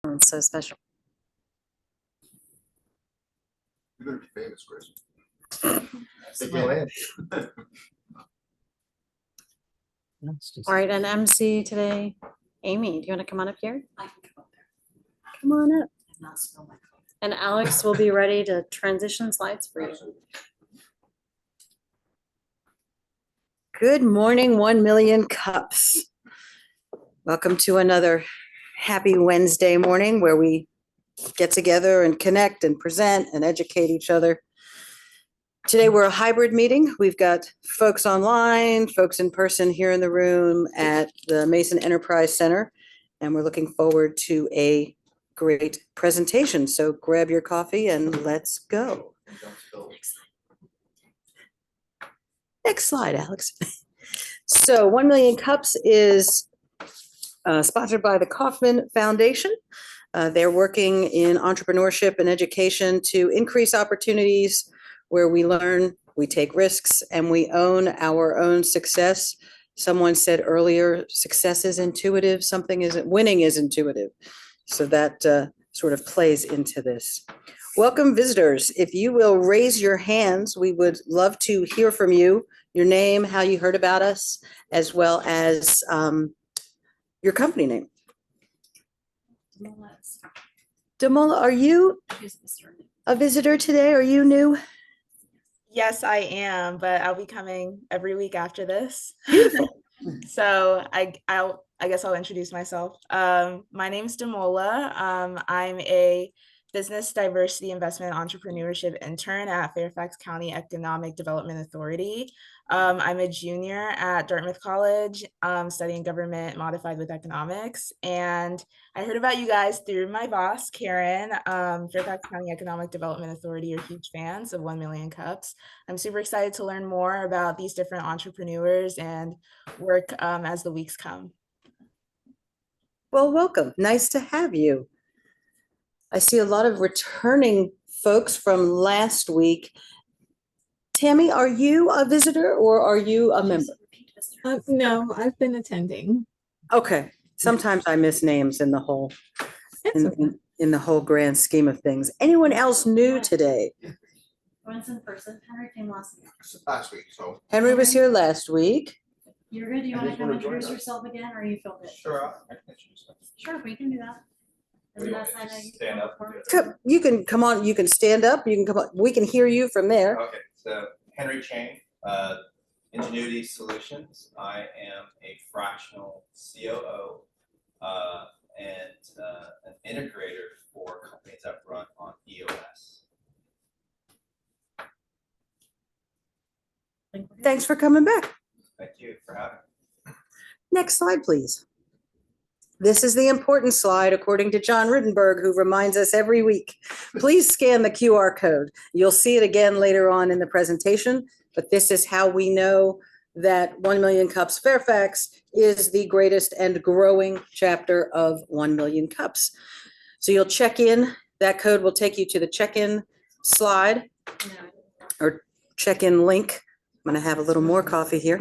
It's so special. You're gonna be famous, Chris. Think you'll end. All right, and MC today, Amy, do you want to come on up here? I can come up there Come on up. and not spill my coffee. And Alex will be ready to transition slides for you. Good morning, 1 million cups. Welcome to another happy Wednesday morning where we get together and connect and present and educate each other. Today, we're a hybrid meeting. We've got folks online, folks in person here in the room at the Mason Enterprise Center, and we're looking forward to a great presentation. So grab your coffee and let's go. Next slide, Alex. So 1 Million Cups is sponsored by the Kauffman Foundation. They're working in entrepreneurship and education to increase opportunities where we learn, we take risks, and we own our own success. Someone said earlier, success is intuitive, winning is intuitive. So that sort of plays into this. Welcome visitors. If you will raise your hands, we would love to hear from you, your name, how you heard about us, as well as your company name. Damola, are you a visitor today? Are you new? Yes, I am, but I'll be coming every week after this. Beautiful. So I guess I'll introduce myself. My name is Damola. I'm a business diversity investment entrepreneurship intern at Fairfax County Economic Development Authority. I'm a junior at Dartmouth College, studying government modified with economics. And I heard about you guys through my boss, Karen. Fairfax County Economic Development Authority are huge fans of 1 Million Cups. I'm super excited to learn more about these different entrepreneurs and work as the weeks come. Well, welcome. Nice to have you. I see a lot of returning folks from last week. Tammy, are you a visitor or are you a member? No, I've been attending. Okay. Sometimes I miss names in the whole in the whole grand scheme of things. Anyone else new today? One's in person. Henry came last week. Last week, so. Henry was here last week. You're good. Do you want to come introduce yourself again, or you feel good? Sure, I can introduce myself. Sure, we can do that. What do you want me to stand up? You can come on, you can stand up, you can come on, we can hear you from there. Okay, so Henry Chang, Ingenuity Solutions. I am a fractional COO and an integrator for companies that run on EOS. Thanks for coming back. Thank you for having me. Next slide, please. This is the important slide, according to John Rittenberg, who reminds us every week. Please scan the QR code. You'll see it again later on in the presentation, but this is how we know that 1 Million Cups Fairfax is the greatest and growing chapter of 1 Million Cups. So you'll check in. That code will take you to the check-in slide or check-in link. I'm going to have a little more coffee here.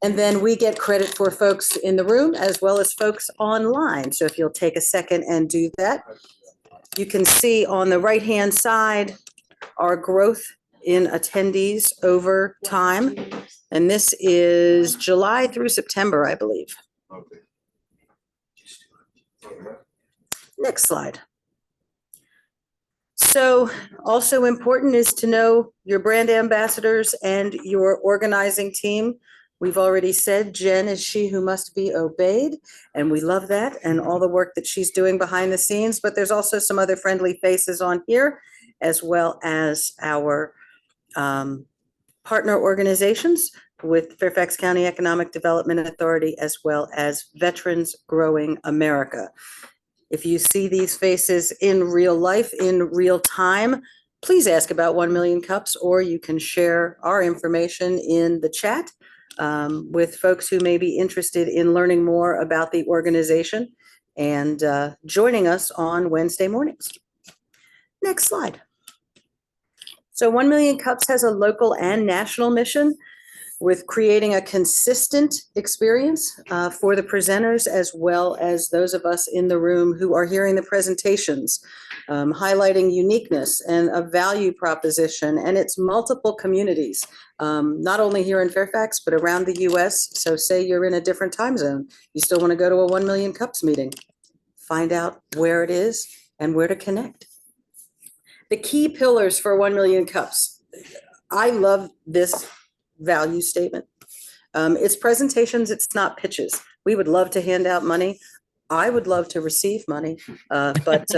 And then we get credit for folks in the room as well as folks online. So if you'll take a second and do that, you can see on the right-hand side our growth in attendees over time. And this is July through September, I believe. Okay. Next slide. So also important is to know your brand ambassadors and your organizing team. We've already said Jen is she who must be obeyed, and we love that and all the work that she's doing behind the scenes, but there's also some other friendly faces on here, as well as our partner organizations with Fairfax County Economic Development Authority, as well as Veterans Growing America. If you see these faces in real life, in real time, please ask about 1 Million Cups, or you can share our information in the chat with folks who may be interested in learning more about the organization and joining us on Wednesday mornings. Next slide. So 1 Million Cups has a local and national mission. with creating a consistent experience for the presenters as well as those of us in the room who are hearing the presentations, highlighting uniqueness and a value proposition and its multiple communities, not only here in Fairfax, but around the US. So say you're in a different time zone, you still want to go to a 1 Million Cups meeting, find out where it is and where to connect. The key pillars for 1 Million Cups. I love this value statement. It's presentations, it's not pitches. We would love to hand out money. I would love to receive money, but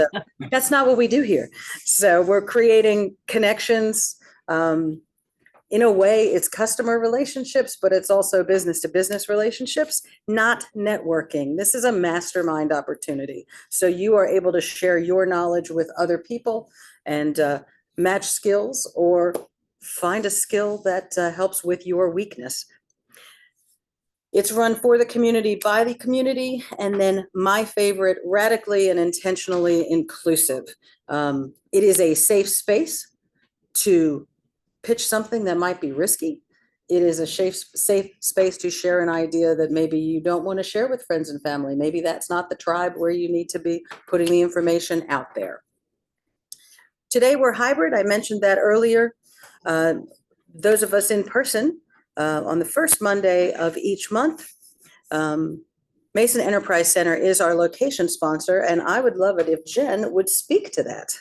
that's not what we do here. So we're creating connections. In a way, it's customer relationships, but it's also business to business relationships, not networking. This is a mastermind opportunity. So you are able to share your knowledge with other people and match skills or find a skill that helps with your weakness. It's run for the community, by the community, and then my favorite, radically and intentionally inclusive. It is a safe space to pitch something that might be risky. It is a safe space to share an idea that maybe you don't want to share with friends and family. Maybe that's not the tribe where you need to be putting the information out there. Today we're hybrid. I mentioned that earlier. Those of us in person on the first Monday of each month, Mason Enterprise Center is our location sponsor, and I would love it if Jen would speak to that.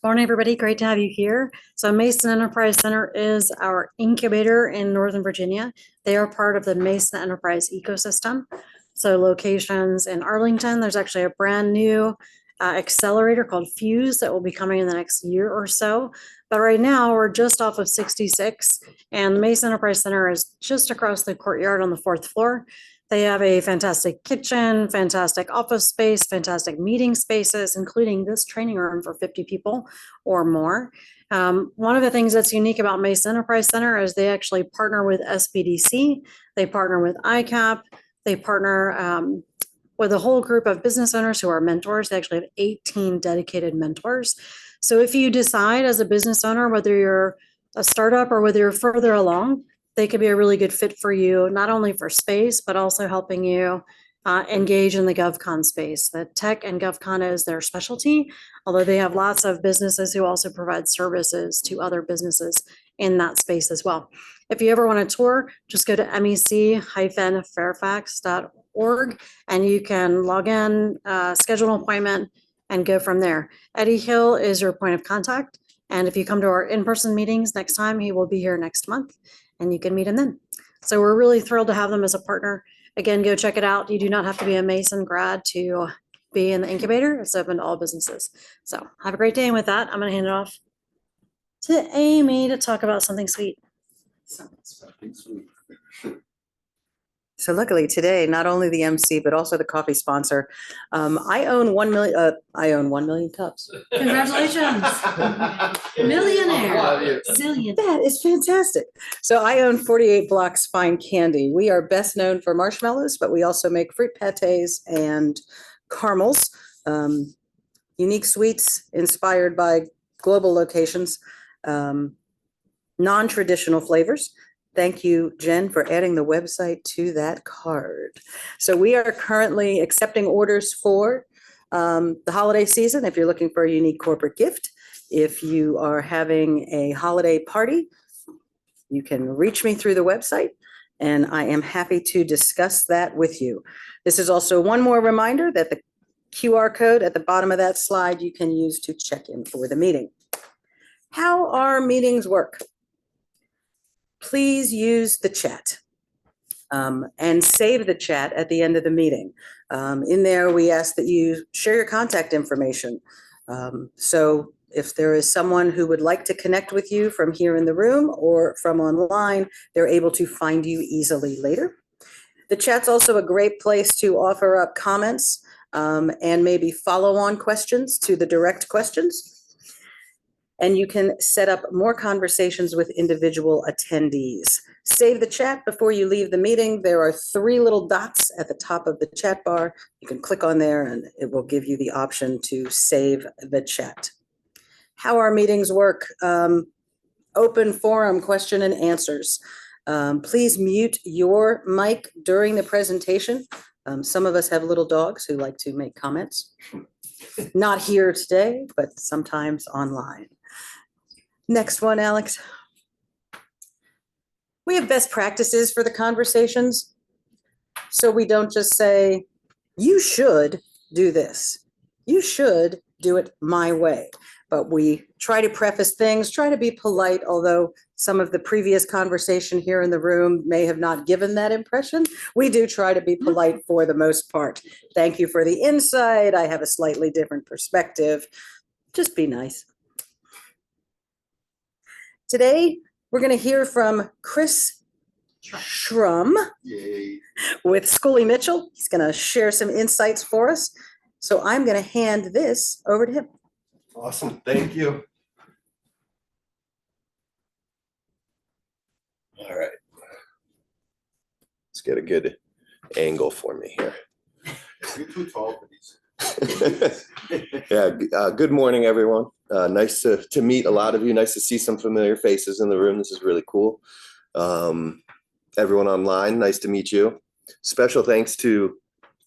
Morning, everybody. Great to have you here. So Mason Enterprise Center is our incubator in Northern Virginia. They are part of the Mason Enterprise ecosystem. So locations in Arlington, there's actually a brand new accelerator called Fuse that will be coming in the next year or so. But right now we're just off of 66 and the Mason Enterprise Center is just across the courtyard on the 4th floor. They have a fantastic kitchen, fantastic office space, fantastic meeting spaces, including this training room for 50 people or more. One of the things that's unique about Mason Enterprise Center is they actually partner with SBDC. They partner with ICAP. They partner with a whole group of business owners who are mentors. They actually have 18 dedicated mentors. So if you decide as a business owner, whether you're a startup or whether you're further along, they could be a really good fit for you, not only for space, but also helping you engage in the GovCon space. The tech and GovCon is their specialty, although they have lots of businesses who also provide services to other businesses in that space as well. If you ever want a tour, just go to mec-fairfax.org and you can log in, schedule an appointment, and go from there. Eddie Hill is your point of contact. And if you come to our in-person meetings next time, he will be here next month and you can meet him then. So we're really thrilled to have them as a partner. Again, go check it out. You do not have to be a Mason grad to be in the incubator. It's open to all businesses. So have a great day. And with that, I'm going to hand it off to Amy to talk about something sweet. So luckily today, not only the MC, but also the coffee sponsor. I own 1 million, I own 1 million cups. Congratulations. Millionaire. Zillion. That is fantastic. So I own 48 Blocks Fine Candy. We are best known for marshmallows, but we also make fruit pâtés and caramels, unique sweets inspired by global locations, non-traditional flavors. Thank you, Jen, for adding the website to that card. So we are currently accepting orders for the holiday season. If you're looking for a unique corporate gift, if you are having a holiday party, you can reach me through the website and I am happy to discuss that with you. This is also one more reminder that the QR code at the bottom of that slide you can use to check in for the meeting. How our meetings work. Please use the chat and save the chat at the end of the meeting. In there, we ask that you share your contact information. So if there is someone who would like to connect with you from here in the room or from online, they're able to find you easily later. The chat's also a great place to offer up comments and maybe follow-on questions to the direct questions. And you can set up more conversations with individual attendees. Save the chat before you leave the meeting. There are 3 little dots at the top of the chat bar. You can click on there and it will give you the option to save the chat. how our meetings work. Open forum, question and answers. Please mute your mic during the presentation. Some of us have little dogs who like to make comments. Not here today, but sometimes online. Next one, Alex. We have best practices for the conversations. So we don't just say, you should do this. You should do it my way. But we try to preface things, try to be polite, although some of the previous conversation here in the room may have not given that impression. We do try to be polite for the most part. Thank you for the insight. I have a slightly different perspective. Just be nice. Today, we're going to hear from Chris Shrum Yay. with Schooley Mitchell. He's going to share some insights for us. So I'm going to hand this over to him. Awesome, thank you. All right. Let's get a good angle for me here. You're too tall for these. Yeah, good morning, everyone. Nice to meet a lot of you. Nice to see some familiar faces in the room. This is really cool. Everyone online, nice to meet you. Special thanks to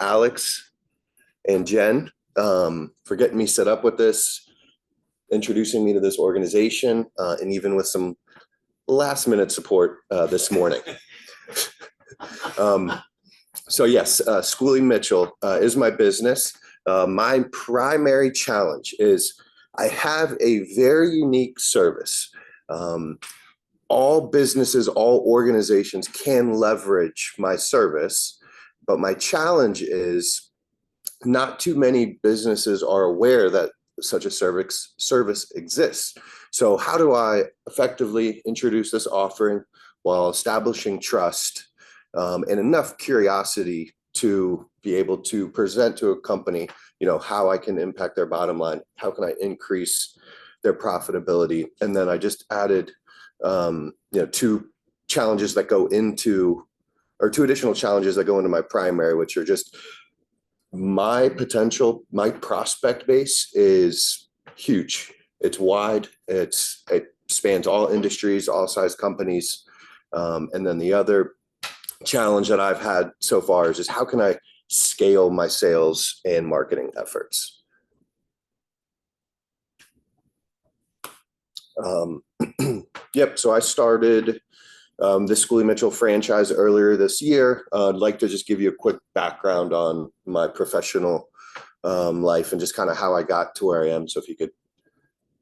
Alex and Jen for getting me set up with this, introducing me to this organization, and even with some last minute support this morning. So yes, Schooley Mitchell is my business. My primary challenge is I have a very unique service. All businesses, all organizations can leverage my service, but my challenge is not too many businesses are aware that such a service exists. So how do I effectively introduce this offering while establishing trust and enough curiosity to be able to present to a company, how I can impact their bottom line, how can I increase their profitability? And then I just added, two challenges that go into, or two additional challenges that go into my primary, which are just my prospect base is huge. It's wide. It spans all industries, all size companies. And then the other challenge that I've had so far is just how can I scale my sales and marketing efforts? Yep. So I started the Schooley Mitchell franchise earlier this year. I'd like to just give you a quick background on my professional life and just kind of how I got to where I am. So if you could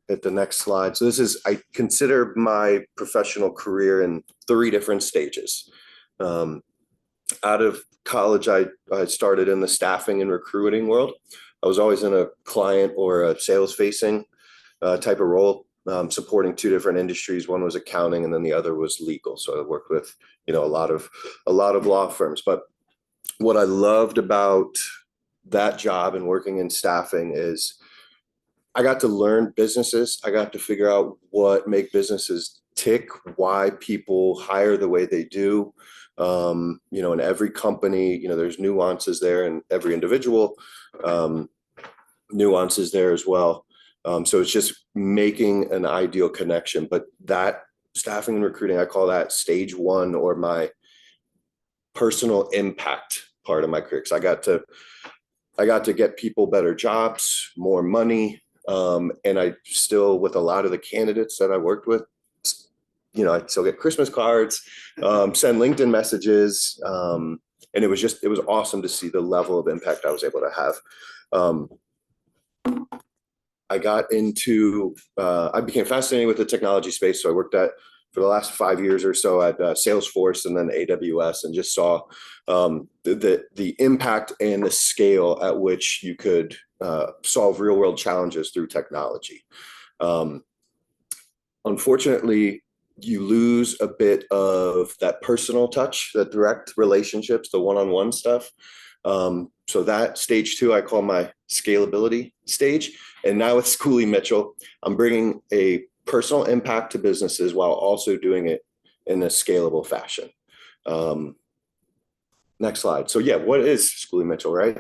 hit the next slide. So I consider my professional career in 3 different stages. Out of college, I started in the staffing and recruiting world. I was always in a client or a sales facing type of role. Supporting 2 different industries. One was accounting and then the other was legal. So I worked with, a lot of law firms. But what I loved about that job and working in staffing is I got to learn businesses. I got to figure out what make businesses tick, why people hire the way they do. In every company, there's nuances there, and every individual nuances there as well. So it's just making an ideal connection, but that staffing and recruiting, I call that stage 1, or my personal impact part of my career. Cause I got to get people better jobs, more money. And I still, with a lot of the candidates that I worked with, I still get Christmas cards, send LinkedIn messages. And it was awesome to see the level of impact I was able to have. I got into, I became fascinated with the technology space. So I worked for the last 5 years or so at Salesforce and then AWS, and just saw the impact and the scale at which you could solve real world challenges through technology. Unfortunately, you lose a bit of that personal touch, the direct relationships, the one-on-one stuff. So that stage 2, I call my scalability stage. And now with Schooley Mitchell, I'm bringing a personal impact to businesses while also doing it in a scalable fashion. Next slide. So yeah, what is Schooley Mitchell, right?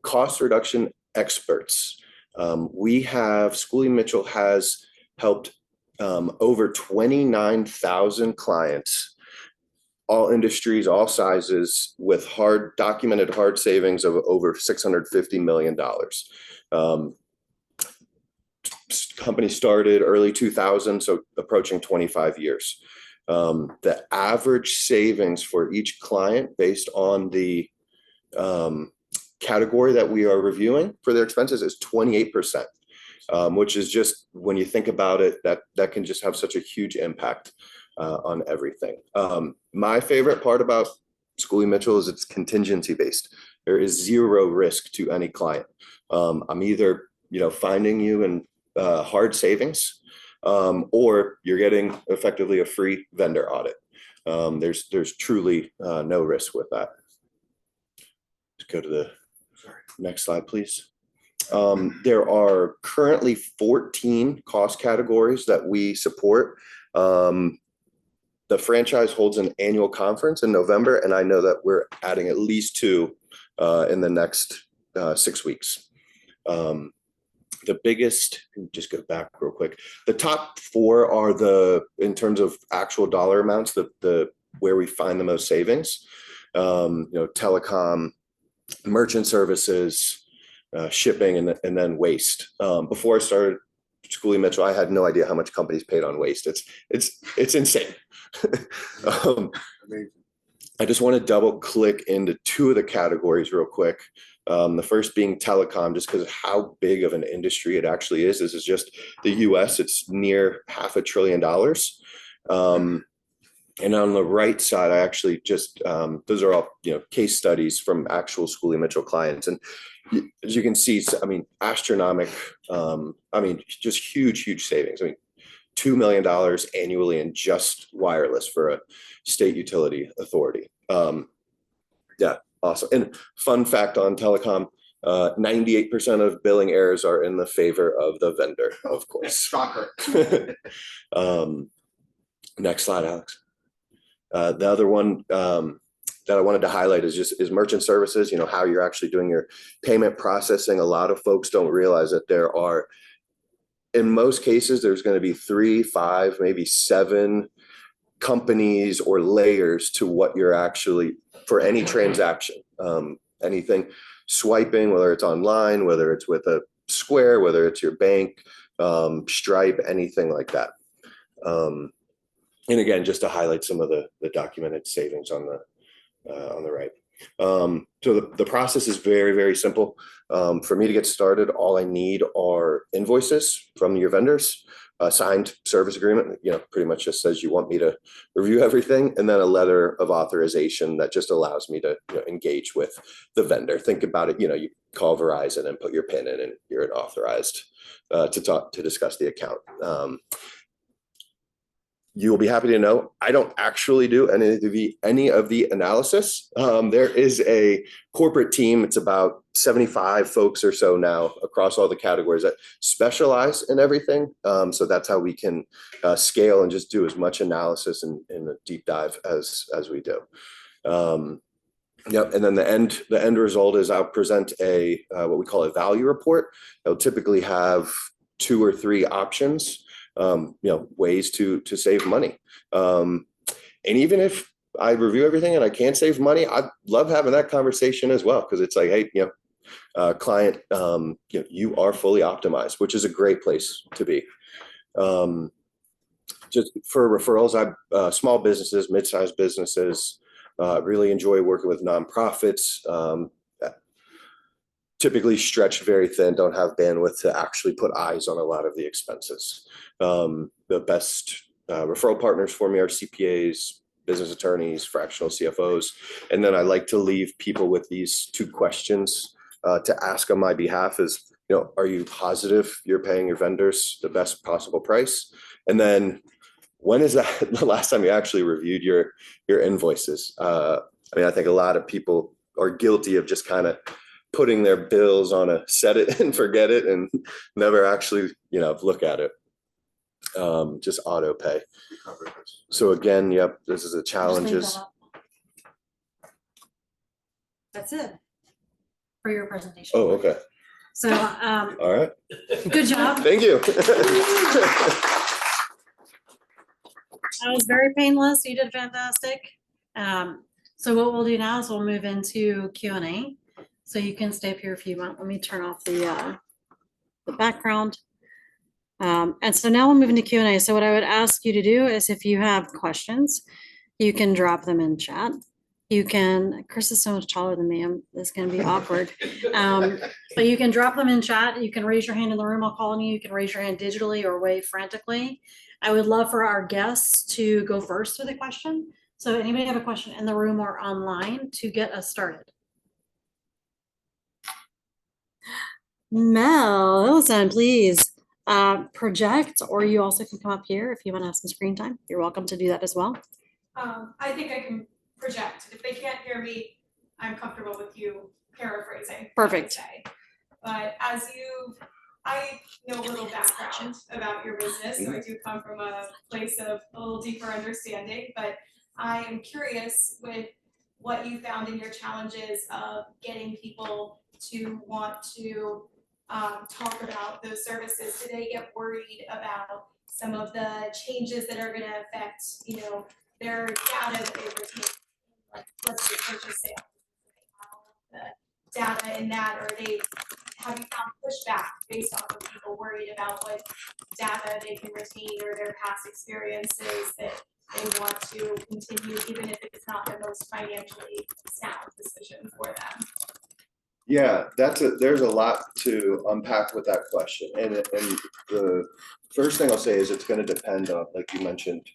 Cost reduction experts. Schooley Mitchell has helped over 29,000 clients, all industries, all sizes, with documented hard savings of over $650 million. Company started early 2000, so approaching 25 years. The average savings for each client based on the category that we are reviewing for their expenses is 28%, which is just, when you think about it, that can just have such a huge impact on everything. My favorite part about Schooley Mitchell is it's contingency based. There is zero risk to any client. I'm either, finding you in hard savings, or you're getting effectively a free vendor audit. There's truly no risk with that. Let's go to the next slide, please. There are currently 14 cost categories that we support. The franchise holds an annual conference in November, and I know that we're adding at least 2 in the next 6 weeks. The biggest, just go back real quick. The top 4 are in terms of actual dollar amounts, where we find the most savings. Telecom, merchant services, shipping, and then waste. Before I started Schooley Mitchell, I had no idea how much companies paid on waste. It's insane. I just want to double click into 2 of the categories real quick. The first being telecom, just because of how big of an industry it actually is. This is just the US, it's near $500 billion. And on the right side, I actually just, those are all, case studies from actual Schooley Mitchell clients. And as you can see, astronomical, just huge savings. $2 million annually in just wireless for a state utility authority. Yeah, awesome. And fun fact on telecom, 98% of billing errors are in the favor of the vendor, of course. Shocker. Next slide, Alex. The other one that I wanted to highlight is merchant services, how you're actually doing your payment processing. A lot of folks don't realize that there are, in most cases, there's going to be 3, 5, maybe 7 companies or layers to what you're actually, for any transaction, anything swiping, whether it's online, whether it's with a Square, whether it's your bank, Stripe, anything like that. And again, just to highlight some of the documented savings on the right. So the process is very, very simple. For me to get started, all I need are invoices from your vendors, a signed service agreement, pretty much just says you want me to review everything, and then a letter of authorization that just allows me to engage with the vendor. Think about it, you call Verizon and put your PIN in, and you're authorized to discuss the account. You will be happy to know I don't actually do any of the analysis. There is a corporate team. It's about 75 folks or so now across all the categories that specialize in everything. So that's how we can scale and just do as much analysis and a deep dive as we do. Yep. And then the end result is I'll present what we call a value report. It'll typically have 2 or 3 options. Ways to save money. And even if I review everything and I can't save money, I love having that conversation as well. Cause it's like, hey, client, you are fully optimized, which is a great place to be. Just for referrals, small businesses, mid-sized businesses, really enjoy working with nonprofits, typically stretched very thin, don't have bandwidth to actually put eyes on a lot of the expenses. The best referral partners for me are CPAs, business attorneys, fractional CFOs. And then I like to leave people with these 2 questions to ask on my behalf is, are you positive you're paying your vendors the best possible price? And then when is that the last time you actually reviewed your invoices? I think a lot of people are guilty of just kind of putting their bills on a set it and forget it and never actually, look at it. Just auto pay. So again, yep, this is a challenges. That's it for your presentation. Oh, okay. So, All right. good job. Thank you. That was very painless. You did fantastic. So what we'll do now is we'll move into Q&A. So you can stay up here if you want. Let me turn off the background. And so now we'll move into Q&A. So what I would ask you to do is if you have questions, you can drop them in chat. You can, Chris is so much taller than me. This is going to be awkward. But you can drop them in chat. You can raise your hand in the room. I'll call on you. You can raise your hand digitally or wave frantically. I would love for our guests to go first with a question. So anybody have a question in the room or online to get us started? Mel Ellison, please project, or you also can come up here if you want to have some screen time. You're welcome to do that as well. I think I can project. If they can't hear me, I'm comfortable with you paraphrasing. Perfect. But I know a little background about your business, so I do come from a place of a little deeper understanding, but I am curious with what you found in your challenges of getting people to want to talk about those services. Do they get worried about some of the changes that are gonna affect, their data that they retain? Like, let's say purchase sales, the data in that, or have you found pushback based off of people worried about what data they can retain or their past experiences that they want to continue, even if it's not the most financially sound decision for them? Yeah, there's a lot to unpack with that question. And the first thing I'll say is it's going to depend on, like you mentioned,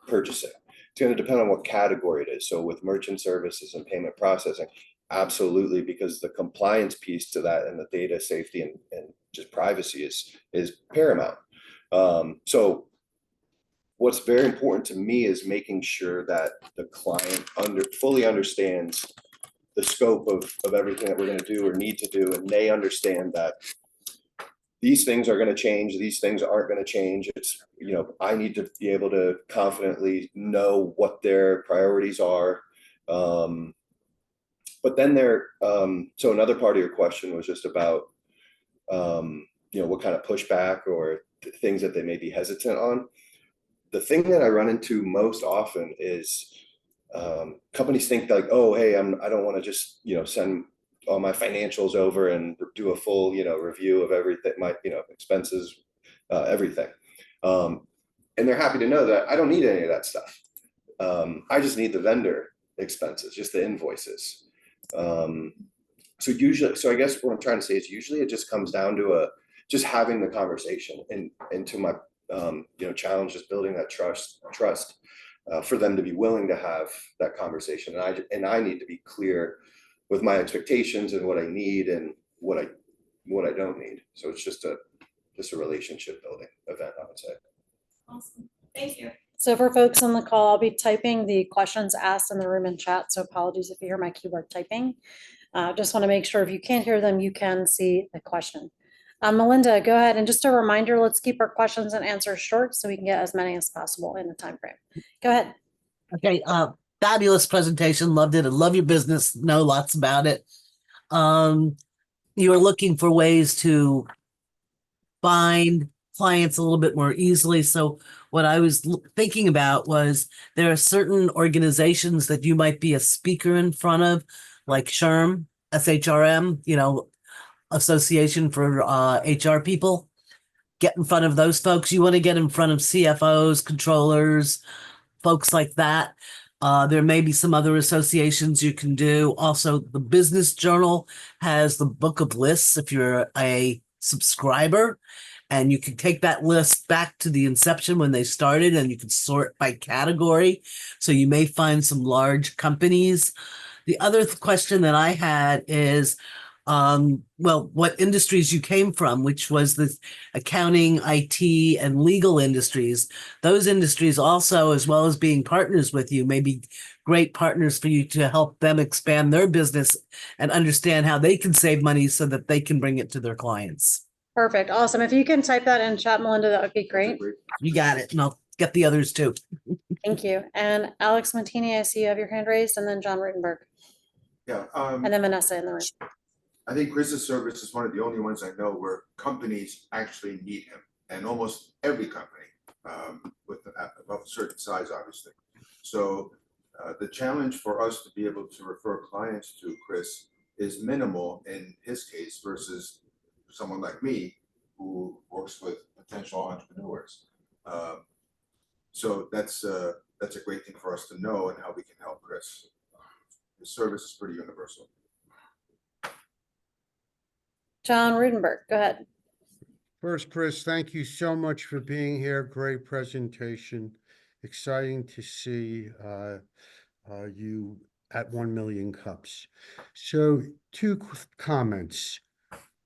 purchasing. It's going to depend on what category it is. So with merchant services and payment processing, absolutely, because the compliance piece to that and the data safety and just privacy is paramount. So what's very important to me is making sure that the client fully understands the scope of everything that we're going to do or need to do, and they understand that these things are going to change, these things aren't going to change. It's, I need to be able to confidently know what their priorities are. But then so another part of your question was just about, what kind of pushback or things that they may be hesitant on. The thing that I run into most often is companies think like, oh, hey, I don't want to just, send all my financials over and do a full, review of everything, my, expenses, everything. And they're happy to know that I don't need any of that stuff. I just need the vendor expenses, just the invoices. So I guess what I'm trying to say is usually it just comes down to just having the conversation, and to my, challenge is building that trust for them to be willing to have that conversation. And I need to be clear with my expectations and what I need and what I don't need. So it's just a relationship building event, I would say. Awesome, thank you. So for folks on the call, I'll be typing the questions asked in the room in chat. So apologies if you hear my keyboard typing. Just want to make sure if you can't hear them, you can see the question. Melinda, go ahead. And just a reminder, let's keep our questions and answers short so we can get as many as possible in the time frame. Go ahead. Okay, fabulous presentation. Loved it. I love your business. Know lots about it. You are looking for ways to find clients a little bit more easily. So what I was thinking about was there are certain organizations that you might be a speaker in front of, like Shrum, SHRM, Association for HR people. Get in front of those folks. You want to get in front of CFOs, controllers, folks like that. There may be some other associations you can do. Also, the Business Journal has the book of lists if you're a subscriber, and you can take that list back to the inception when they started, and you can sort by category. So you may find some large companies. The other question that I had is, what industries you came from, which was the accounting, IT, and legal industries. Those industries also, as well as being partners with you, may be great partners for you to help them expand their business and understand how they can save money so that they can bring it to their clients. Perfect. Awesome. If you can type that in chat, Melinda, that would be great. You got it. And I'll get the others too. Thank you. And Alex Montini, I see you have your hand raised, and then John Rutenberg, Yeah. and then Vanessa in the room. I think Chris's service is one of the only ones I know where companies actually need him, and almost every company with above a certain size, obviously. So the challenge for us to be able to refer clients to Chris is minimal in his case versus someone like me who works with potential entrepreneurs. So that's a great thing for us to know and how we can help Chris. His service is pretty universal. John Rudenberg, go ahead. First, Chris, thank you so much for being here. Great presentation. Exciting to see you at 1 Million Cups. So 2 comments.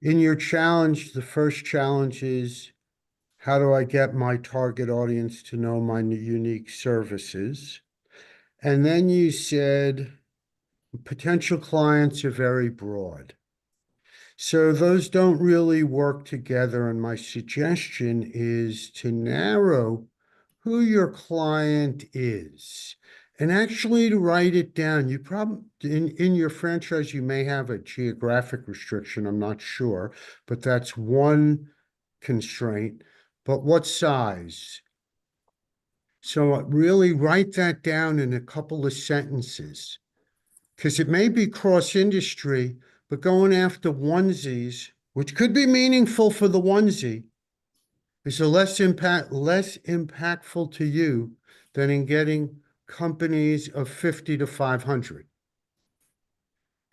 In your challenge, the first challenge is, how do I get my target audience to know my unique services? And then you said potential clients are very broad. So those don't really work together. And my suggestion is to narrow who your client is and actually to write it down. You probably, in your franchise, you may have a geographic restriction. I'm not sure, but that's one constraint. But what size? So really write that down in a couple of sentences, because it may be cross-industry, but going after onesies, which could be meaningful for the onesie, is less impactful to you than in getting companies of 50 to 500.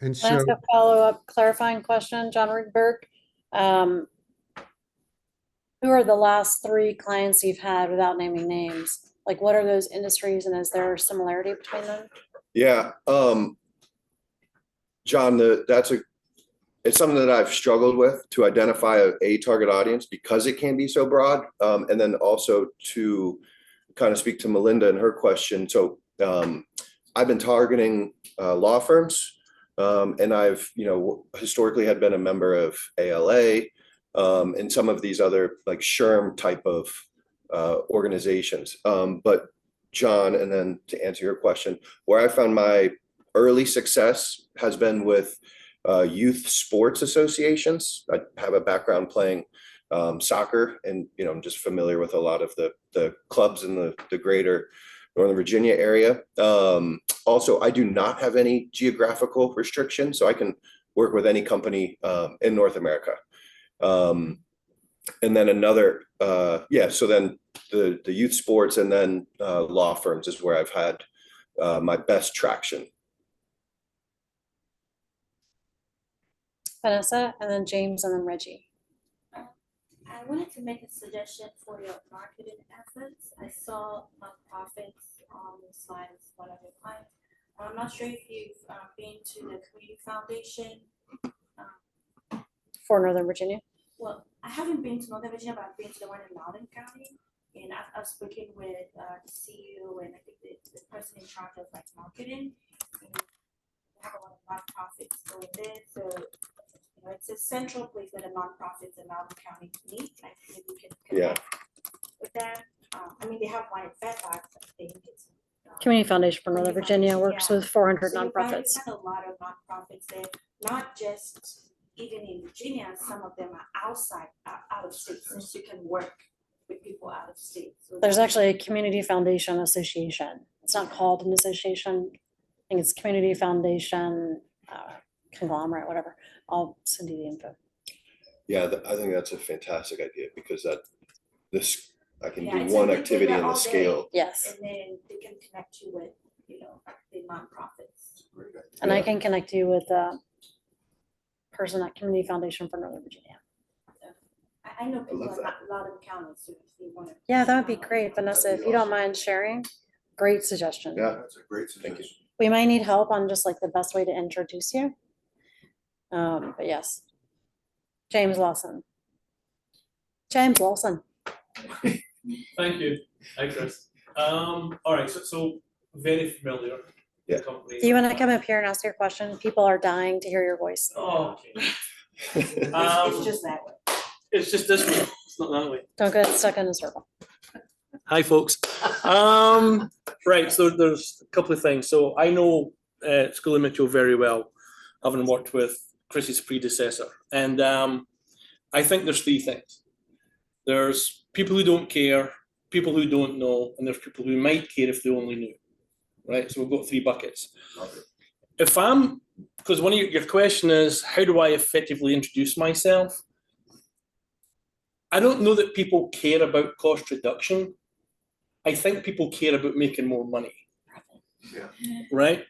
And Can I ask so, a follow-up clarifying question, John Rudenberg? Who are the last 3 clients you've had without naming names? Like, what are those industries, and is there similarity between them? Yeah, John, it's something that I've struggled with to identify a target audience because it can be so broad. And then also to kind of speak to Melinda and her question. So I've been targeting law firms, and I've, historically had been a member of ALA and some of these other like Shrum type of organizations. But John, and then to answer your question, where I found my early success has been with youth sports associations. I have a background playing soccer, and I'm just familiar with a lot of the clubs in the greater Northern Virginia area. Also, I do not have any geographical restrictions, so I can work with any company in North America. And then another, so then the youth sports and then law firms is where I've had my best traction. Vanessa, and then James, and then Reggie. I wanted to make a suggestion for your marketing efforts. I saw nonprofits on the slide as one of your clients. I'm not sure if you've been to the Community Foundation. For Northern Virginia? Well, I haven't been to Northern Virginia, but I've been to the one in Loudoun County. And I've spoken with the CEO and I think the person in charge of like marketing. And we have a lot of nonprofits going there. So it's a central place where the nonprofits in Loudoun County meet. I think we can connect with them. They have one in Fairfax, I think it's. Community Foundation for Northern Virginia works with 400 So nonprofits. you've got a lot of nonprofits there, not just even in Virginia. Some of them are out of state, since you can work with people out of state. So There's actually a Community Foundation Association. It's not called an association. I think it's Community Foundation conglomerate, whatever. I'll send you the info. Yeah, I think that's a fantastic idea, because I can do it's one a big activity area in the all day, scale. Yes. And then they can connect you with, the nonprofits. And I Yeah. can connect you with the person at Community Foundation for Northern Virginia. I know people love in that. Loudoun County, so if you want to. Yeah, that would be great, Vanessa. If you don't mind sharing, great suggestion. Yeah. That's a great Thank you. suggestion. We might need help on just like the best way to introduce you. But yes. James Lawson. James Lawson. Thank you. Hi, Chris. All right, so very familiar with Yeah. the company. Do you want to come up here and ask your question? People are dying to hear your voice. Oh, okay. It's just that way. It's just this way. It's not that way. Don't get stuck in a circle. Hi, folks. Right, so there's a couple of things. So I know Schooley Mitchell very well, having worked with Chris's predecessor. And I think there's three things. There's people who don't care, people who don't know, and there's people who might care if they only knew. Right? So we've got three buckets. Because one of your question is, how do I effectively introduce myself? I don't know that people care about cost reduction. I think people care about making more money. Yeah. Right?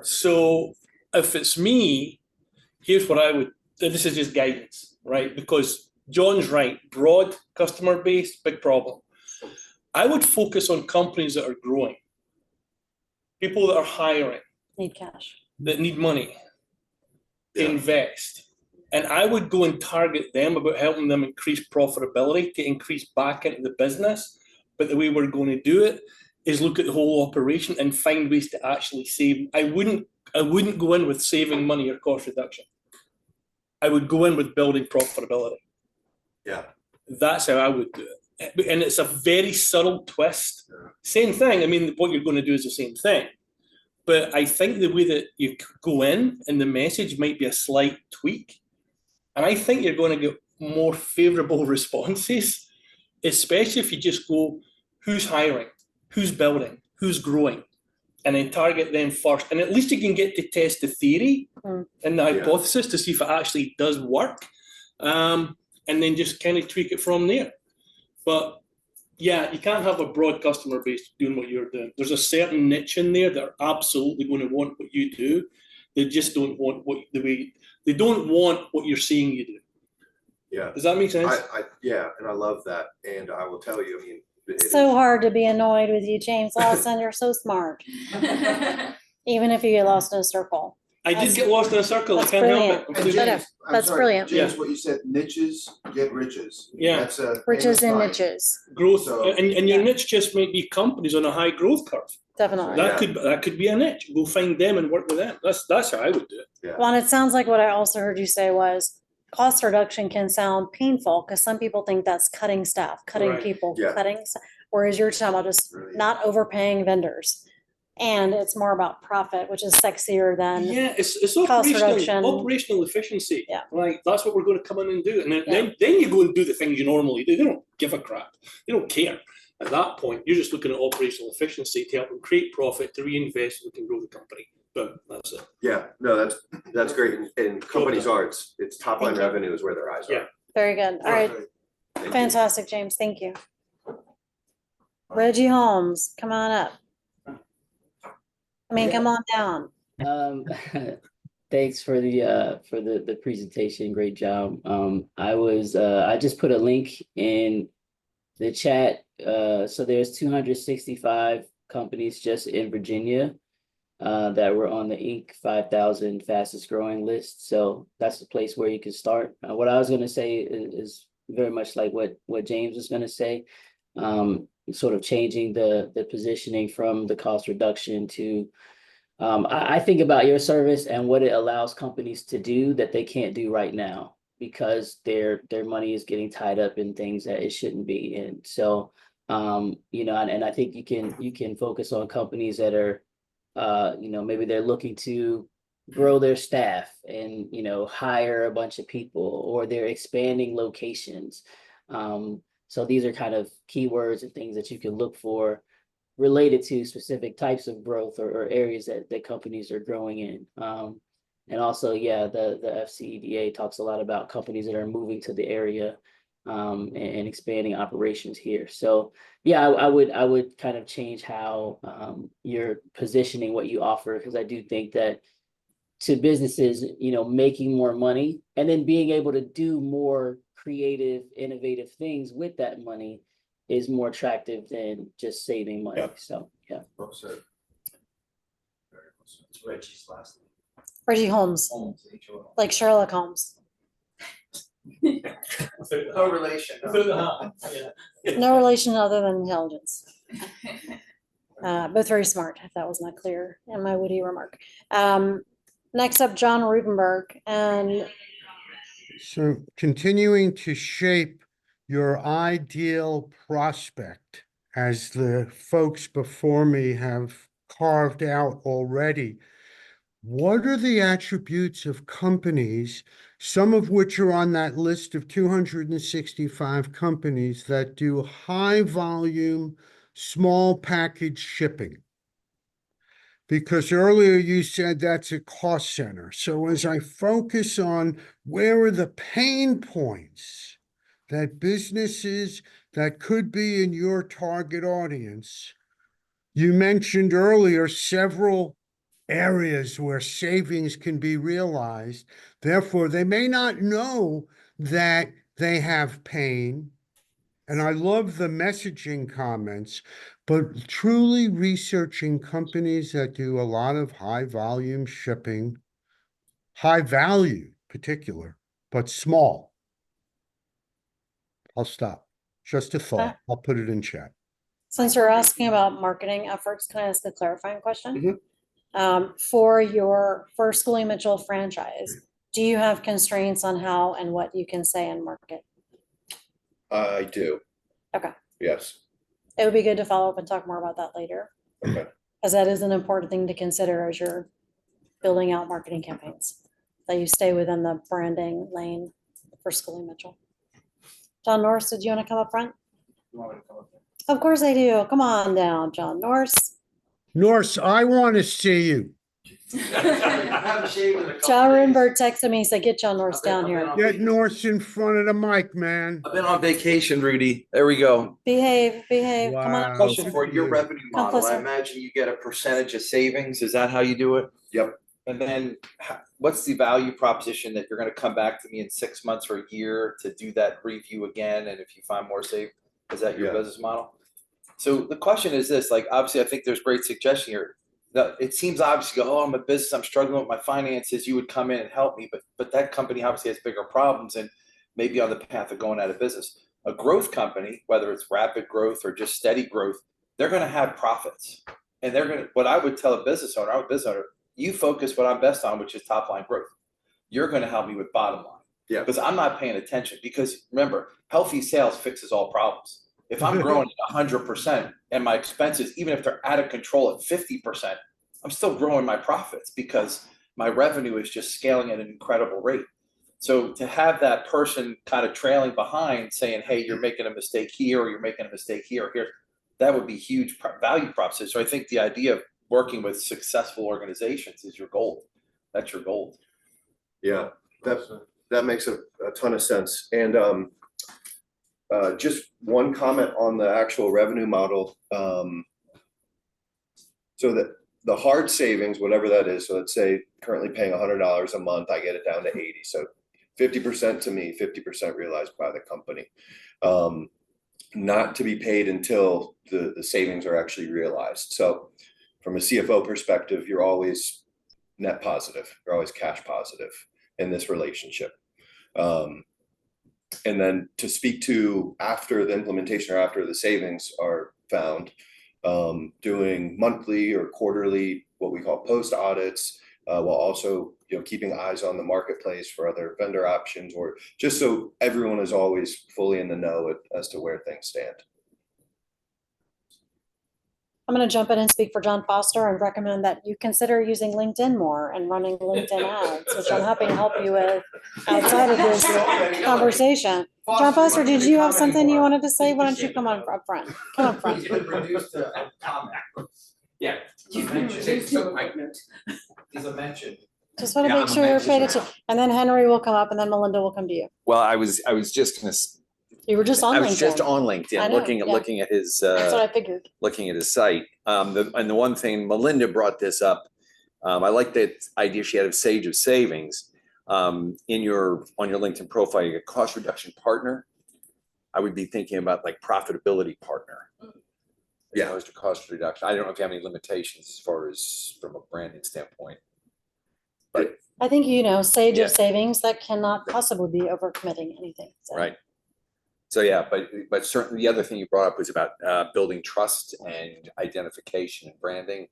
So if it's me, here's what I would, this is just guidance, right? Because John's right, broad customer base, big problem. I would focus on companies that are growing, people that are hiring, Need cash. that need money to invest. And I would go and target them about helping them increase profitability to increase back into the business. But the way we're going to do it is look at the whole operation and find ways to actually save. I wouldn't go in with saving money or cost reduction. I would go in with building profitability. Yeah. That's how I would do it. And it's a very subtle twist. Same thing. I mean, what you're going to do is the same thing. But I think the way that you go in and the message might be a slight tweak. And I think you're going to get more favorable responses, especially if you just go, who's hiring, who's building, who's growing, and then target them first. And at least you can get to test the theory and the hypothesis to see if it actually does work. And then just kind of tweak it from there. But yeah, you can't have a broad customer base doing what you're doing. There's a certain niche in there that are absolutely going to want what you do. They just don't want they don't want what you're seeing you do. Yeah. Does that make sense? Yeah, and I love that. And I will tell you, I mean, It's so hard to be annoyed with you, James Lawson. You're so smart. Even if you get lost in a circle. I did get lost in a circle. I That's can't help brilliant. it. And I'm James, I'm That's sorry, brilliant. James, what you said, niches get riches. Yeah. That's a Riches famous and line. niches. growth, So- and your niche just might be companies on a high growth curve. Definitely. That could be a niche. Go find them and work with them. That's how I would do it. Well, and it sounds like what I also heard you say was cost reduction can sound painful because some people think that's cutting staff, cutting Right. people, Yeah. whereas you're talking about just Really. not overpaying vendors. And it's more about profit, which is sexier than Yeah, it's cost reduction. operational efficiency. Yeah. Right. That's what we're going to come in and do. And then, Yeah. then you go and do the things you normally do. They don't give a crap. They don't care. At that point, you're just looking at operational efficiency to help them create profit, to reinvest, so we can grow the company. But that's it. yeah, no, that's great. And companies done. are, it's top line Thank you. revenue is where their eyes Yeah. are. very good. All right. Thank you. Fantastic, James. Thank you. Reggie Holmes, come on up. Come on down. Thanks for the presentation. Great job. I just put a link in the chat. So there's 265 companies just in Virginia that were on the Inc. 5,000 fastest growing list. So that's the place where you can start. What I was going to say is very much like what James was going to say. Sort of changing the positioning from the cost reduction to I think about your service and what it allows companies to do that they can't do right now because their money is getting tied up in things that it shouldn't be. And so and I think you can focus on companies that are maybe they're looking to grow their staff and hire a bunch of people, or they're expanding locations. So these are kind of keywords and things that you can look for related to specific types of growth or areas that companies are growing in. And also, the FCEDA talks a lot about companies that are moving to the area and expanding operations here. So I would kind of change how you're positioning what you offer, because I do think that to businesses, making more money and then being able to do more creative, innovative things with that money is more attractive than just saving money. Yeah. So Well said. It's Reggie's last name. Reggie Holmes, Holmes, H-O-L. like Sherlock Holmes. No relation. No relation other than intelligence. Both very smart, if that was not clear in my witty remark. Next up, John Rudenberg. And So continuing to shape your ideal prospect, as the folks before me have carved out already, what are the attributes of companies, some of which are on that list of 265 companies that do high volume, small package shipping? Because earlier you said that's a cost center. So as I focus on where are the pain points that businesses that could be in your target audience, you mentioned earlier several areas where savings can be realized. Therefore, they may not know that they have pain. And I love the messaging comments, but truly researching companies that do a lot of high volume shipping, high value particular, but small. I'll stop. Just a thought. I'll put it in chat. Since you're asking about marketing efforts, can I ask a clarifying question? Mhm. For your Schooley Mitchell franchise, do you have constraints on how and what you can say and market? I do. Okay. Yes. It would be good to follow up and talk more about that later, Okay. because that is an important thing to consider as you're building out marketing campaigns, that you stay within the branding lane for Schooley Mitchell. John Norris, did you want to come up front? Of course I do. Come on down, John Norris. Norse, I want to see you. John Rudenberg texted me, he said, get John Norris down here. Get Norse in front of the mic, man. I've been on vacation, Rudy. There we go. Behave, come on. Wow. Question good for your you. revenue Come model. I closer. imagine you get a percentage of savings. Is that how you do it? Yep. And then what's the value proposition that you're going to come back to me in 6 months or a year to do that review again? And if you find more save, is that your Yeah. business model? So the question is this, like, obviously, I think there's great suggestion here. That it seems obvious, you go, oh, I'm a business, I'm struggling with my finances. You would come in and help me, but that company obviously has bigger problems and maybe on the path of going out of business. A growth company, whether it's rapid growth or just steady growth, they're going to have profits. And they're going to, what I would tell a business owner, you focus what I'm best on, which is top line growth. You're going to help me with bottom line. Yeah. Because I'm not paying attention. Because remember, healthy sales fixes all problems. If I'm growing at 100% and my expenses, even if they're out of control at 50%, I'm still growing my profits because my revenue is just scaling at an incredible rate. So to have that person kind of trailing behind saying, hey, you're making a mistake here, or you're making a mistake here, or here, that would be huge value proposition. So I think the idea of working with successful organizations is your goal. That's your goal. Yeah, that makes a ton of sense. And just one comment on the actual revenue model. So that the hard savings, whatever that is, so let's say currently paying $100 a month, I get it down to 80. So 50% to me, 50% realized by the company. Not to be paid until the savings are actually realized. So from a CFO perspective, you're always net positive. You're always cash positive in this relationship. And then to speak to after the implementation or after the savings are found, doing monthly or quarterly, what we call post audits, while also keeping eyes on the marketplace for other vendor options, or just so everyone is always fully in the know as to where things stand. I'm going to jump in and speak for John Foster and recommend that you consider using LinkedIn more and running LinkedIn ads, which I'm happy to help you with outside of this conversation. John Foster, did you have something you wanted to say? Why don't you come on up front? Come up front. He's been reduced to a comment. Yeah. He's a mention. Just want to make sure you're paid attention. And then Henry will come up and then Melinda will come to you. Well, I was just gonna. You were just on LinkedIn. I was just on I LinkedIn, know, looking at his. That's what I figured. Looking at his site. And the one thing Melinda brought this up, I like that idea she had of Sage of Savings. On your LinkedIn profile, you get cost reduction partner. I would be thinking about like profitability partner. Yeah, as to cost reduction. I don't know if you have any limitations as far as from a branding standpoint. But I think Sage of Savings, that cannot possibly be overcommitting anything. So. Right. So yeah, but certainly the other thing you brought up was about building trust and identification and branding.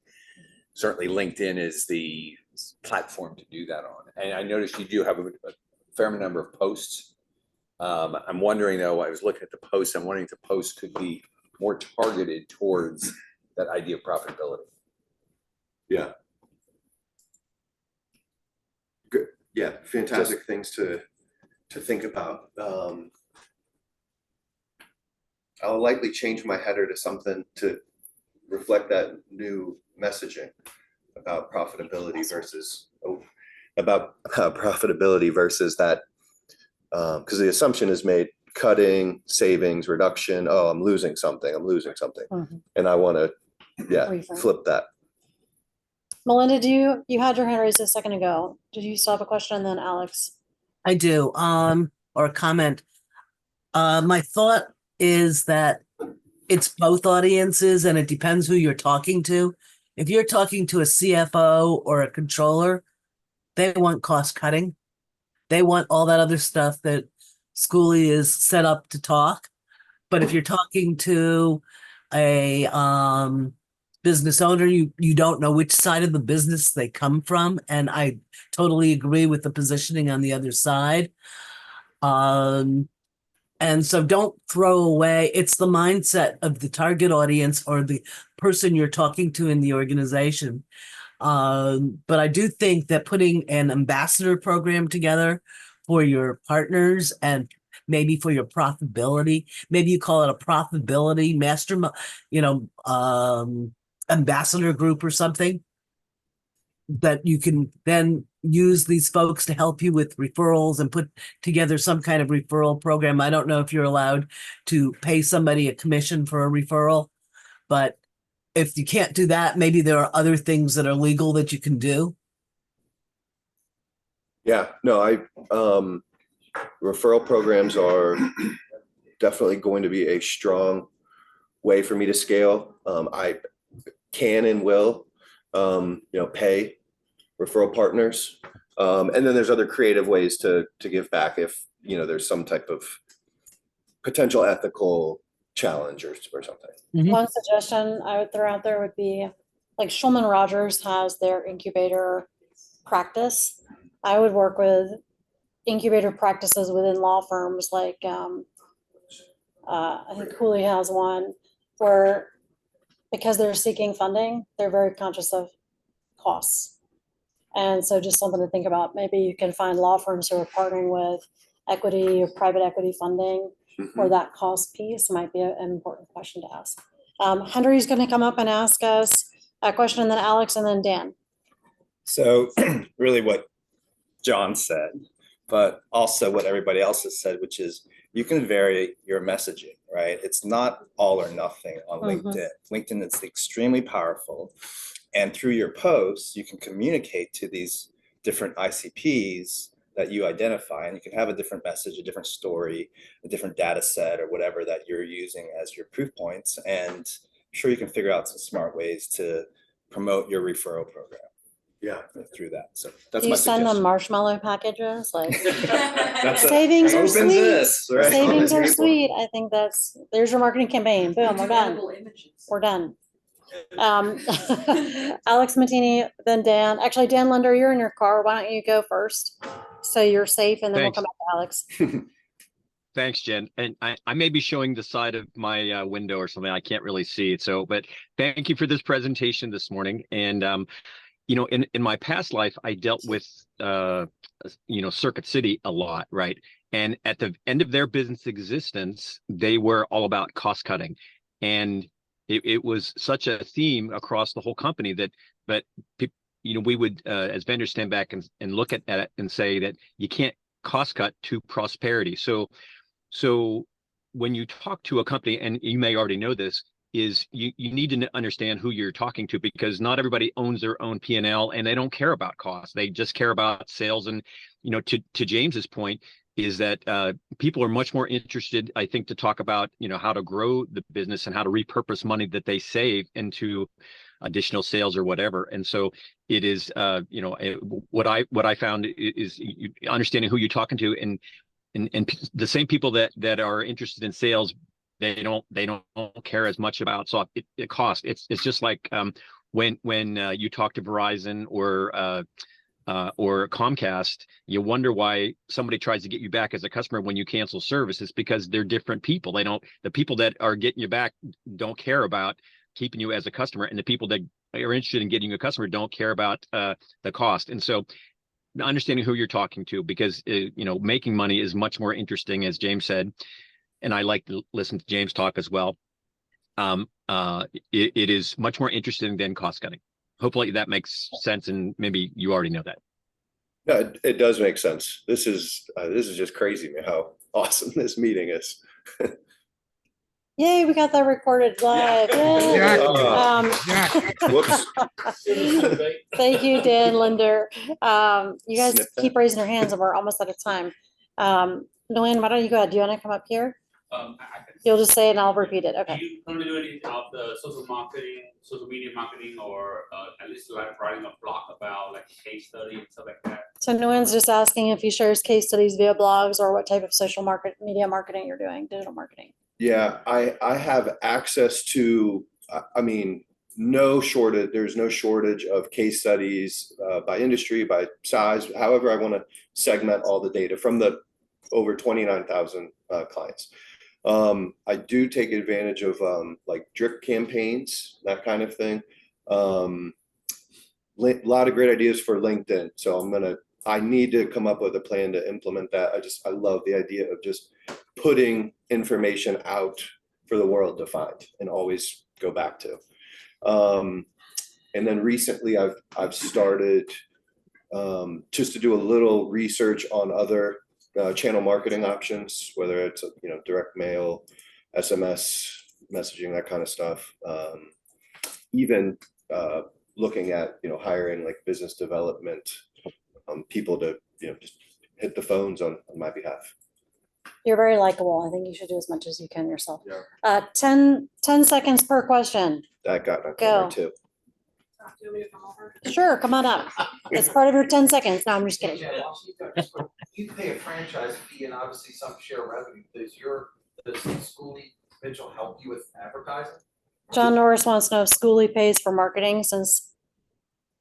Certainly LinkedIn is the platform to do that on. And I noticed you do have a fair number of posts. I'm wondering though, I was looking at the posts, I'm wondering if the posts could be more targeted towards that idea of profitability. Yeah. Yeah, fantastic things to think about. I'll likely change my header to something to reflect that new messaging about profitability versus profitability versus that, because the assumption is made cutting, savings, reduction. Oh, I'm losing something. Mhm. And I want to, Reframe. flip that. Melinda, you had your hand raised a second ago. Did you still have a question? And then Alex? I do, or a comment. My thought is that it's both audiences and it depends who you're talking to. If you're talking to a CFO or a controller, they want cost cutting. They want all that other stuff that Schooley is set up to talk. But if you're talking to a business owner, you don't know which side of the business they come from. And I totally agree with the positioning on the other side. And so don't throw away, it's the mindset of the target audience or the person you're talking to in the organization. But I do think that putting an ambassador program together for your partners and maybe for your profitability, maybe you call it a profitability ambassador group or something, that you can then use these folks to help you with referrals and put together some kind of referral program. I don't know if you're allowed to pay somebody a commission for a referral, but if you can't do that, maybe there are other things that are legal that you can do. Yeah, no, referral programs are definitely going to be a strong way for me to scale. I can and will, pay referral partners. And then there's other creative ways to give back if, there's some type of potential ethical challenge or something. One suggestion I would throw out there would be like Shulman Rogers has their incubator practice. I would work with incubator practices within law firms like I think Cooley has one where because they're seeking funding, they're very conscious of costs. And so just something to think about. Maybe you can find law firms who are partnering with equity or private equity funding or that cost piece might be an important question to ask. Henry's going to come up and ask us a question, and then Alex, and then Dan. So really what John said, but also what everybody else has said, which is you can vary your messaging, right? It's not all or nothing on LinkedIn. LinkedIn is extremely powerful. And through your posts, you can communicate to these different ICPs that you identify, and you can have a different message, a different story, a different data set or whatever that you're using as your proof points. And I'm sure you can figure out some smart ways to promote your referral program. Yeah, through that. So that's Do my you send them suggestion. marshmalllow packages? Like That's savings are opens sweet. this, right? Savings are sweet. I think there's your marketing campaign. Boom, we're done. We're done. Alex Matini, then Dan. Actually, Dan Linder, you're in your car. Why don't you go first? So you're safe, and then we'll come back to Alex. Thanks, Jen. And I may be showing the side of my window or something. I can't really see it. So, but thank you for this presentation this morning. And, in my past life, I dealt with, Circuit City a lot, right? And at the end of their business existence, they were all about cost cutting. And it was such a theme across the whole company but we would, as vendors, stand back and look at it and say that you can't cost cut to prosperity. So when you talk to a company, and you may already know this, is you need to understand who you're talking to, because not everybody owns their own P&L and they don't care about costs. They just care about sales. And, to James's point, is that people are much more interested, I think, to talk about, how to grow the business and how to repurpose money that they save into additional sales or whatever. And so it is, what I found is understanding who you're talking to, and the same people that are interested in sales, they don't care as much about it cost. It's just like when you talk to Verizon or Comcast, you wonder why somebody tries to get you back as a customer when you cancel service. It's because they're different people. The people that are getting you back don't care about keeping you as a customer, and the people that are interested in getting you a customer don't care about the cost. And so understanding who you're talking to, because making money is much more interesting, as James said, and I like to listen to James talk as well. It is much more interesting than cost cutting. Hopefully that makes sense, and maybe you already know that. Yeah, it does make sense. This is just crazy, man, how awesome this meeting is. Yay, we got that recorded live. Yay. Whoops. Thank you, Dan, Linder. You guys Snip that. keep raising your hands and we're almost out of time. Nolan, why don't you go ahead? Do you want to come up here? You'll just say it and I'll repeat it. Okay. Do you currently do any of the social marketing, social media marketing, or at least like writing a blog about like case study and stuff like that? So Nolan's just asking if he shares case studies via blogs or what type of social media marketing you're doing, digital marketing. Yeah, I have access to, I mean, there's no shortage of case studies by industry, by size, however I want to segment all the data from the over 29,000 clients. I do take advantage of like drip campaigns, that kind of thing. A lot of great ideas for LinkedIn. So I need to come up with a plan to implement that. I love the idea of just putting information out for the world to find and always go back to. And then recently I've started just to do a little research on other channel marketing options, whether it's direct mail, SMS messaging, that kind of stuff. Even looking at hiring like business development people to just hit the phones on my behalf. You're very likable. I think you should do as much as you can yourself. Yeah. 10 seconds per question. That got my Go. corner too. Sure, come on up. It's part of your 10 seconds. No, I'm just kidding. You pay a franchise fee and obviously some share revenue. Does Schooley Mitchell help you with advertising? John Norris wants to know if Schooley pays for marketing since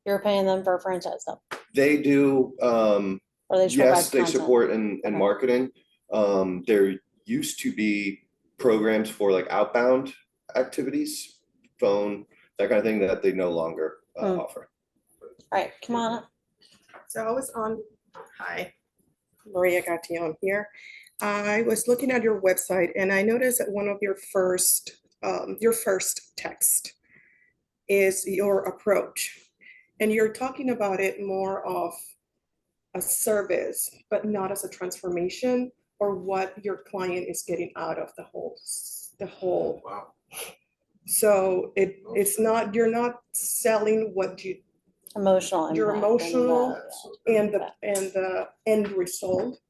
you're paying them for franchise stuff. They do. Or they yes, they content. support in marketing. There used to be programs for like outbound activities, phone, that kind of thing that they no longer offer. All right, come on up. So I was on, hi, Maria Gation here. I was looking at your website and I noticed that one of your first text is your approach. And you're talking about it more of a service, but not as a transformation or what your client is getting out of the whole. Wow. So it's not, you're not selling what you emotional and the end result.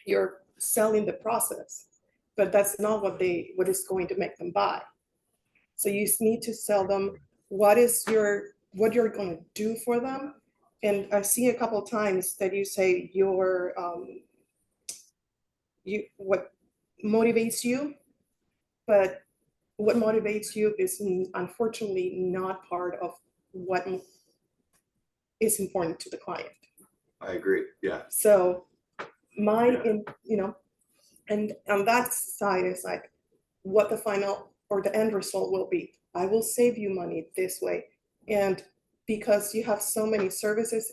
You're selling the process, but that's not what is going to make them buy. So you need to sell them what you're going to do for them. And I've seen a couple of times that you say what motivates you, but what motivates you is unfortunately not part of what is important to the client. I agree. Yeah. So and on that side is like what the final or the end result will be. I will save you money this way. And because you have so many services,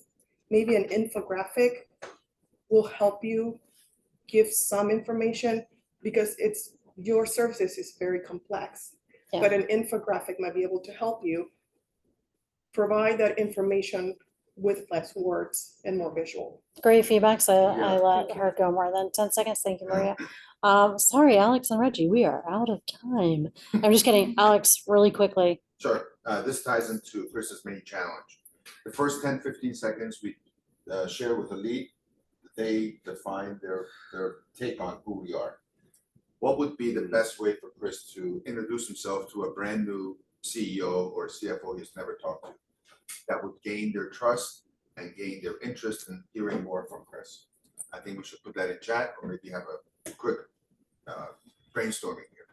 maybe an infographic will help you give some information because your services is very complex, but an infographic might be able to help you provide that information with less words and more visual. Great feedback. So I let her go more than 10 seconds. Thank you, Maria. Sorry, Alex and Reggie, we are out of time. I'm just kidding. Alex, really quickly. Sure. This ties into Chris's mini challenge. The first 10, 15 seconds we share with the lead. They define their take on who we are. What would be the best way for Chris to introduce himself to a brand new CEO or CFO he's never talked to that would gain their trust and gain their interest in hearing more from Chris? I think we should put that in chat or maybe have a quick brainstorming here.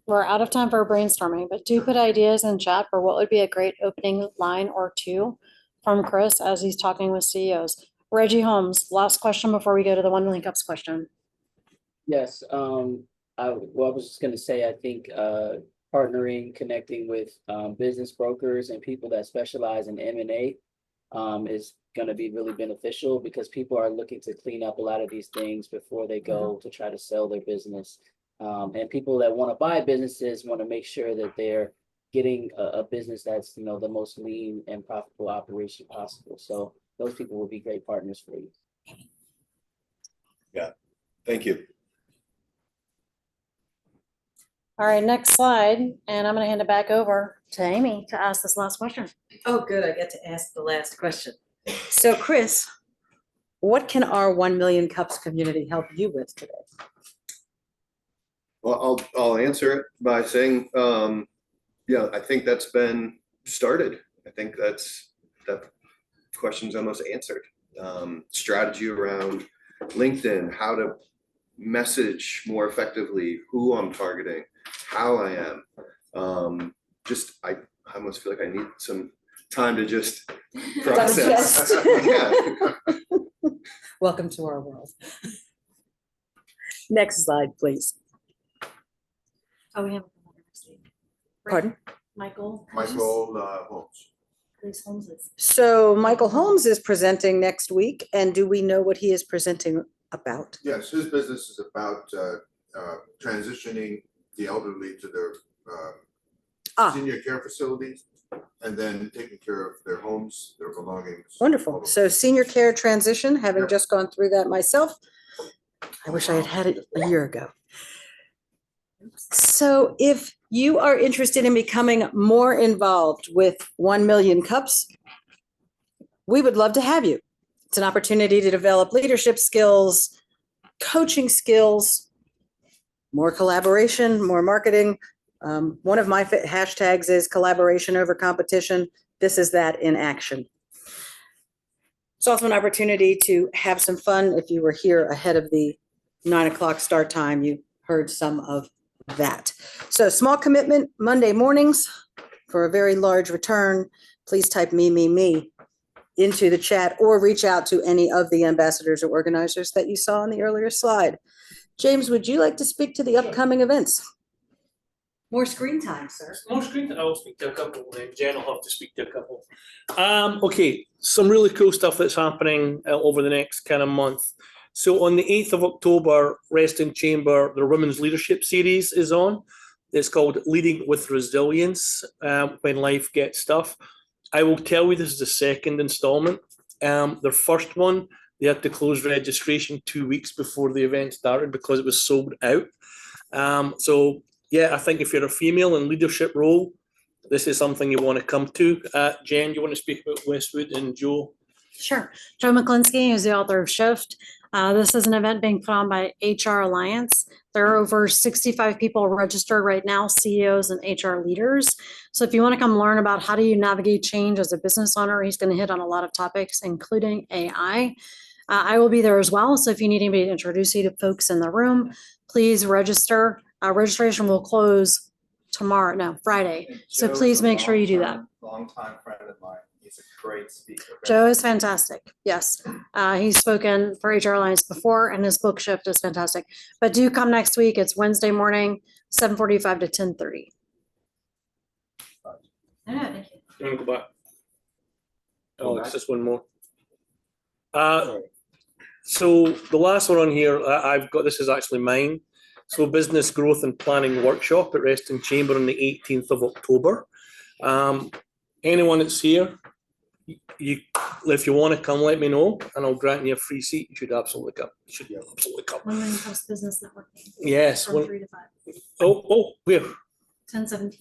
We're out of time for brainstorming, but do put ideas in chat for what would be a great opening line or two from Chris as he's talking with CEOs. Reggie Holmes, last question before we go to the 1MillionCups question. Yes, I was just going to say, I think partnering, connecting with business brokers and people that specialize in M&A is going to be really beneficial because people are looking to clean up a lot of these things before they go to try to sell their business. And people that want to buy businesses want to make sure that they're getting a business that's, the most lean and profitable operation possible. So those people will be great partners for you. Yeah, thank you. All right, next slide, and I'm gonna hand it back over to Amy to ask this last question. Oh, good. I get to ask the last question. So Chris, what can our 1 Million Cups community help you with today? Well, I'll answer it by saying, yeah, I think that's been started. I think that question's almost answered. Strategy around LinkedIn, how to message more effectively, who I'm targeting, how I am. I almost feel like I need some time to just process. Yeah. Welcome to our world. Next slide, please. Oh, we have. Pardon? Michael. Holmes. Holmes is. So Michael Holmes is presenting next week, and do we know what he is presenting about? Yes, his business is about transitioning the elderly to their senior care facilities and then taking care of their homes, their belongings. Wonderful. So senior care transition, having just gone through that myself. I wish I had had it a year ago. So if you are interested in becoming more involved with 1 Million Cups, we would love to have you. It's an opportunity to develop leadership skills, coaching skills, more collaboration, more marketing. One of my hashtags is collaboration over competition. This is that in action. It's also an opportunity to have some fun. If you were here ahead of the 9 o'clock start time, you heard some of that. So small commitment Monday mornings for a very large return. Please type me into the chat or reach out to any of the ambassadors or organizers that you saw on the earlier slide. James, would you like to speak to the upcoming events? More screen time, sir. More screen time. I'll speak to a couple, and Jen will have to speak to a couple. Okay, some really cool stuff that's happening over the next kind of month. So on the 8th of October, Reston Chamber, their Women's Leadership Series is on. It's called Leading with Resilience, When Life Gets Tough. I will tell you this is the second installment. Their first one, they had to close registration 2 weeks before the event started because it was sold out. So yeah, I think if you're a female in leadership role, this is something you want to come to. Jen, you want to speak about Westwood and Joe? Sure. Joe McClinsky is the author of Shift. This is an event being put on by HR Alliance. There are over 65 people registered right now, CEOs and HR leaders. So if you want to come learn about how do you navigate change as a business owner, he's going to hit on a lot of topics, including AI. I will be there as well. So if you need anybody to introduce you to folks in the room, please register. Registration will close Friday. So please make sure you do that. Longtime friend of mine. He's a great speaker. Joe is fantastic. Yes. He's spoken for HR Alliance before, and his book Shift is fantastic. But do come next week. It's Wednesday morning, 7:45 to 10:30. You want to go back? Go It's back. just one more. So the last one on here, I've got, this is actually mine. So Business Growth and Planning Workshop at Reston Chamber on the 18th of October. Anyone that's here, if you want to come, let me know, and I'll grant you a free seat. You should absolutely come. You should absolutely come. 1 Million Cups Business Networking. Yes. From 3 to 5. Oh, where? 10:17.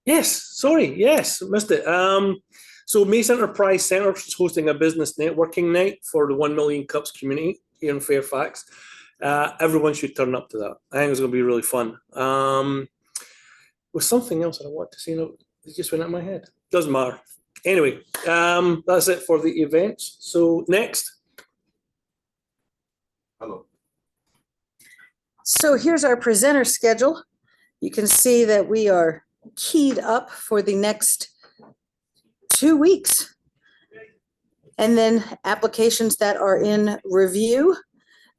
Yes, sorry, yes, missed it. So Mace Enterprise Centre is hosting a business networking night for the 1 Million Cups community here in Fairfax. Everyone should turn up to that. I think it's going to be really fun. Was something else that I want to say? No, it just went out of my head. Doesn't matter. Anyway, that's it for the events. So next. Hello. So here's our presenter schedule. You can see that we are keyed up for the next 2 weeks. And then applications that are in review.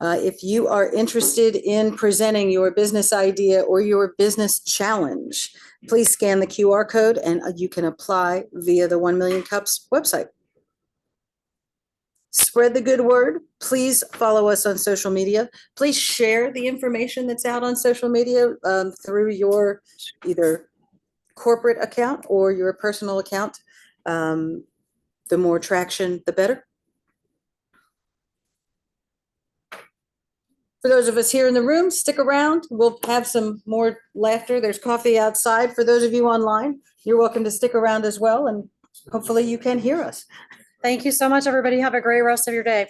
If you are interested in presenting your business idea or your business challenge, please scan the QR code and you can apply via the 1 Million Cups website. Spread the good word. Please follow us on social media. Please share the information that's out on social media through your either corporate account or your personal account. The more traction, the better. For those of us here in the room, stick around. We'll have some more laughter. There's coffee outside. For those of you online, you're welcome to stick around as well, and hopefully you can hear us. Thank you so much, everybody. Have a great rest of your day.